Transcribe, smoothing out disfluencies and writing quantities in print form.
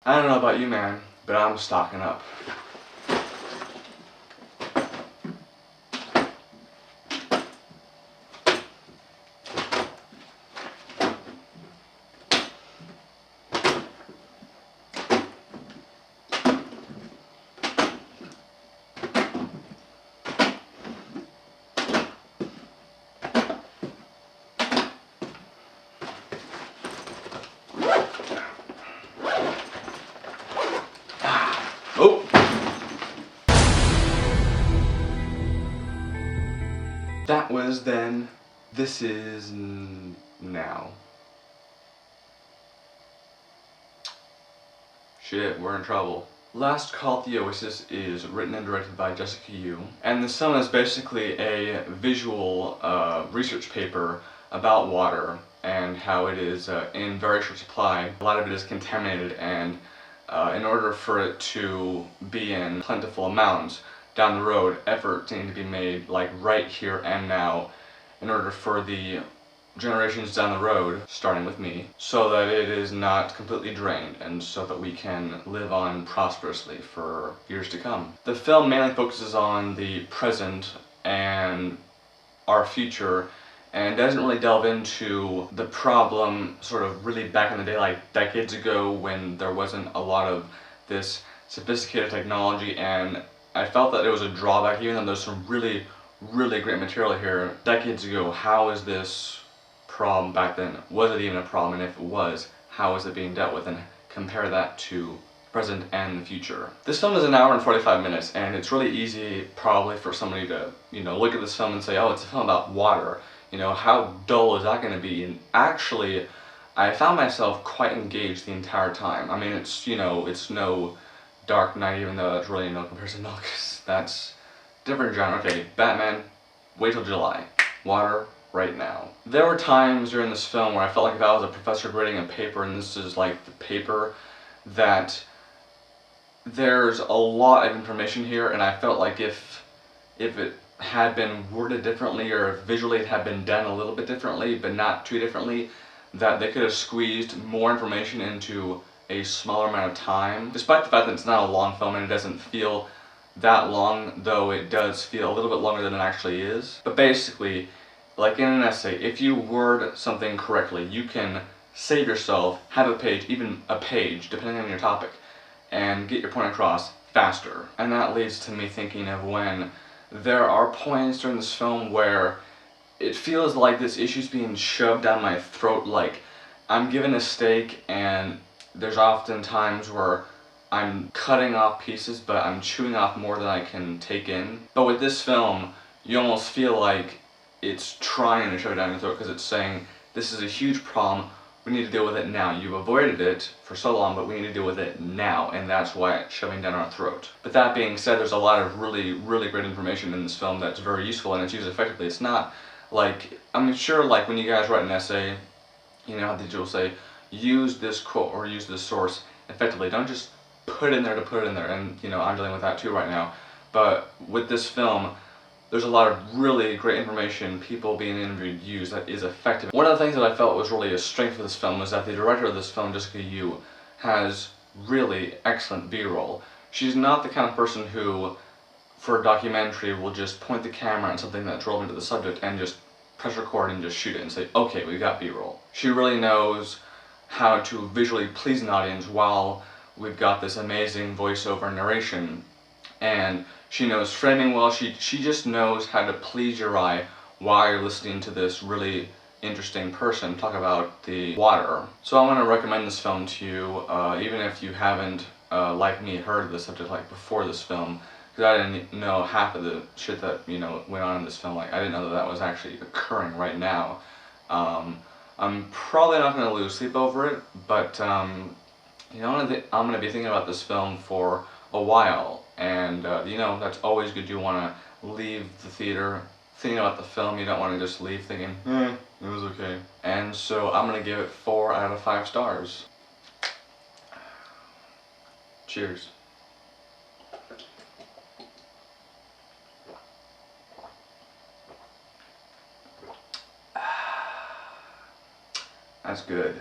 I don't know about you, man, but I'm stocking up. Oh! That was then. This is now. Shit, we're in trouble. Last Call at the Oasis is written and directed by Jessica Yu, and this film is basically a visual research paper about water and how it is in very short supply. A lot of it is contaminated, and in order for it to be in plentiful amounts down the road, efforts need to be made like right here and now in order for the generations down the road, starting with me, so that it is not completely drained and so that we can live on prosperously for years to come. The film mainly focuses on the present and our future and doesn't really delve into the problem sort of really back in the day, like decades ago, when there wasn't a lot of this sophisticated technology, and I felt that it was a drawback even though there's some really great material here. Decades ago, how is this problem back then? Was it even a problem? And if it was, how is it being dealt with? And compare that to present and the future. This film is an hour and 45 minutes, and it's really easy probably for somebody to, look at this film and say, oh, it's a film about water. How dull is that going to be? And actually, I found myself quite engaged the entire time. I mean, it's no Dark Knight, even though that's really no comparison, no, because that's different genre. Okay, Batman, wait till July. Water, right now. There were times during this film where I felt like if I was a professor grading a paper, and this is like the paper, that there's a lot of information here, and I felt like if it had been worded differently, or if visually it had been done a little bit differently, but not too differently, that they could have squeezed more information into a smaller amount of time. Despite the fact that it's not a long film and it doesn't feel that long, though it does feel a little bit longer than it actually is. But basically, like in an essay, if you word something correctly, you can save yourself, have a page, even a page, depending on your topic, and get your point across faster. And that leads to me thinking of when there are points during this film where it feels like this issue's being shoved down my throat, like I'm given a steak and there's often times where I'm cutting off pieces, but I'm chewing off more than I can take in. But with this film, you almost feel like it's trying to shove it down your throat because it's saying, this is a huge problem, we need to deal with it now. You've avoided it for so long, but we need to deal with it now, and that's why it's shoving down our throat. But that being said, there's a lot of really great information in this film that's very useful and it's used effectively. It's not like, I'm sure like when you guys write an essay, how you'll say, use this quote or use this source effectively. Don't just put it in there to put it in there, and I'm dealing with that too right now. But with this film, there's a lot of really great information, people being interviewed, used, that is effective. One of the things that I felt was really a strength of this film was that the director of this film, Jessica Yu, has really excellent B-roll. She's not the kind of person who, for a documentary, will just point the camera at something that's relevant to the subject and just press record and just shoot it and say, okay, we've got B-roll. She really knows how to visually please an audience while we've got this amazing voiceover narration. And she knows framing well. She just knows how to please your eye while you're listening to this really interesting person talk about the water. So I want to recommend this film to you, even if you haven't, like me, heard of the subject like before this film, because I didn't know half of the shit that went on in this film. Like I didn't know that was actually occurring right now. I'm probably not going to lose sleep over it, but I'm going to be thinking about this film for a while, and that's always good. You want to leave the theater thinking about the film. You don't want to just leave thinking, it was okay. And so I'm going to give it 4 out of 5 stars. Cheers. That's good.